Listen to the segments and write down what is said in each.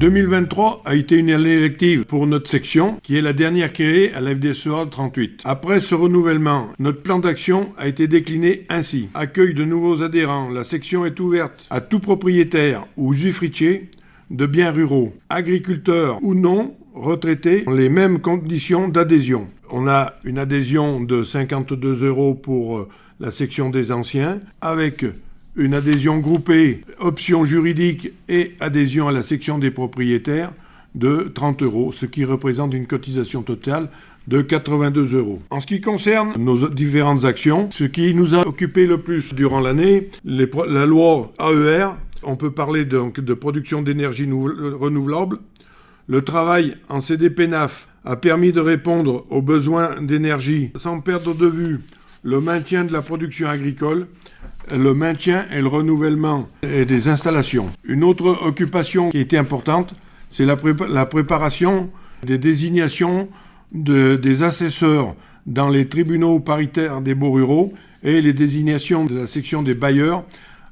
2023 a été une année élective pour notre section, qui est la dernière créée à la FDSEA 38. Après ce renouvellement, notre plan d'action a été décliné ainsi. Accueil de nouveaux adhérents, la section est ouverte à tout propriétaire ou usufruitier de biens ruraux, agriculteurs ou non, retraités, dans les mêmes conditions d'adhésion. On a une adhésion de 52 € pour la section des anciens, avec une adhésion groupée, option juridique et adhésion à la section des propriétaires de 30 €, ce qui représente une cotisation totale de 82 €. En ce qui concerne nos différentes actions, ce qui nous a occupé le plus durant l'année, la loi AER, on peut parler donc de production d'énergie renouvelable. Le travail en CDPENAF a permis de répondre aux besoins d'énergie sans perdre de vue le maintien de la production agricole, le maintien et le renouvellement des installations. Une autre occupation qui était importante, c'est la préparation des désignations des assesseurs dans les tribunaux paritaires des baux ruraux et les désignations de la section des bailleurs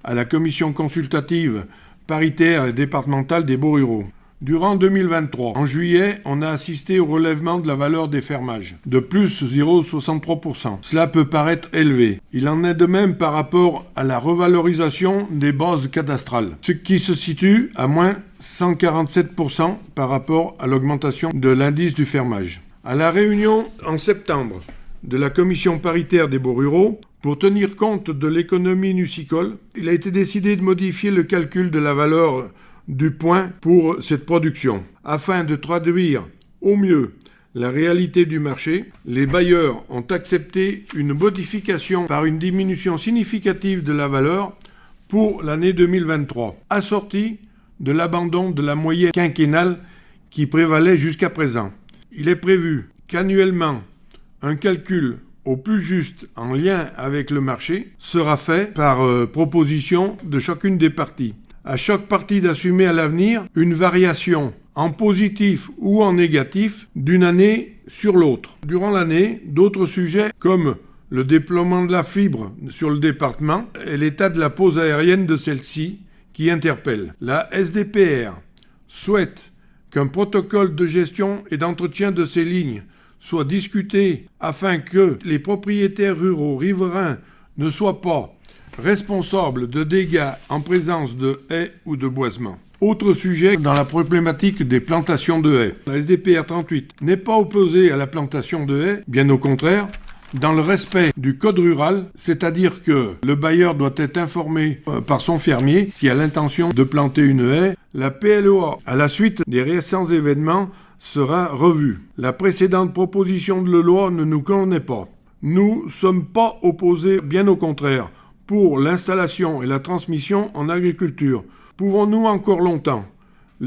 à la commission consultative paritaire et départementale des baux ruraux. Durant 2023, en juillet, on a assisté au relèvement de la valeur des fermages, de plus 0,63%. Cela peut paraître élevé. Il en est de même par rapport à la revalorisation des bases cadastrales, ce qui se situe à moins 147% par rapport à l'augmentation de l'indice du fermage. À la réunion en septembre de la commission paritaire des baux ruraux, pour tenir compte de l'économie nucicole, il a été décidé de modifier le calcul de la valeur du point pour cette production. Afin de traduire au mieux la réalité du marché, les bailleurs ont accepté une modification par une diminution significative de la valeur pour l'année 2023, assortie de l'abandon de la moyenne quinquennale qui prévalait jusqu'à présent. Il est prévu qu'annuellement, un calcul au plus juste en lien avec le marché sera fait par proposition de chacune des parties. À chaque partie d'assumer à l'avenir une variation en positif ou en négatif d'une année sur l'autre. Durant l'année, d'autres sujets comme le déploiement de la fibre sur le département et l'état de la pose aérienne de celle-ci qui interpellent. La SDPR souhaite qu'un protocole de gestion et d'entretien de ces lignes soit discuté afin que les propriétaires ruraux riverains ne soient pas responsables de dégâts en présence de haies ou de boisements. Autre sujet dans la problématique des plantations de haies. La SDPR 38 n'est pas opposée à la plantation de haies, bien au contraire, dans le respect du code rural, c'est-à-dire que le bailleur doit être informé par son fermier qui a l'intention de planter une haie. La PLOA, à la suite des récents événements, sera revue. La précédente proposition de loi ne nous convenait pas. Nous ne sommes pas opposés, bien au contraire, pour l'installation et la transmission en agriculture. Pouvons-nous encore longtemps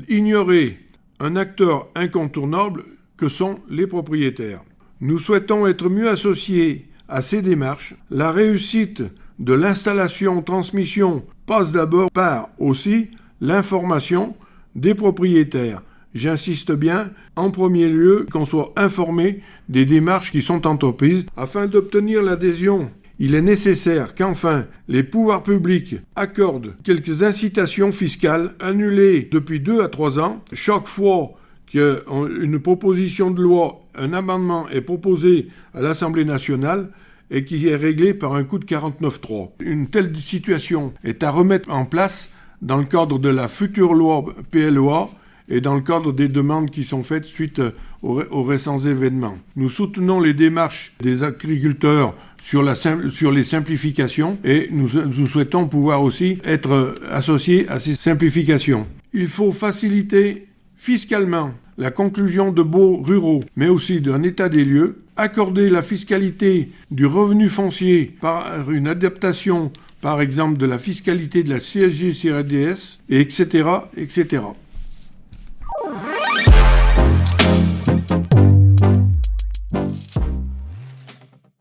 ignorer un acteur incontournable que sont les propriétaires? Nous souhaitons être mieux associés à ces démarches. La réussite de l'installation-transmission passe d'abord par aussi l'information des propriétaires. J'insiste bien, en premier lieu, qu'on soit informé des démarches qui sont entreprises afin d'obtenir l'adhésion. Il est nécessaire qu'enfin les pouvoirs publics accordent quelques incitations fiscales annulées depuis 2 à 3 ans. Chaque fois qu'une proposition de loi, un amendement est proposé à l'Assemblée nationale et qui est réglé par un coût de 49.3. Une telle situation est à remettre en place dans le cadre de la future loi PLOA et dans le cadre des demandes qui sont faites suite aux récents événements. Nous soutenons les démarches des agriculteurs sur les simplifications et nous souhaitons pouvoir aussi être associés à ces simplifications. Il faut faciliter fiscalement la conclusion de baux ruraux, mais aussi d'un état des lieux, accorder la fiscalité du revenu foncier par une adaptation, par exemple, de la fiscalité de la CSG-CRDS, etc., etc.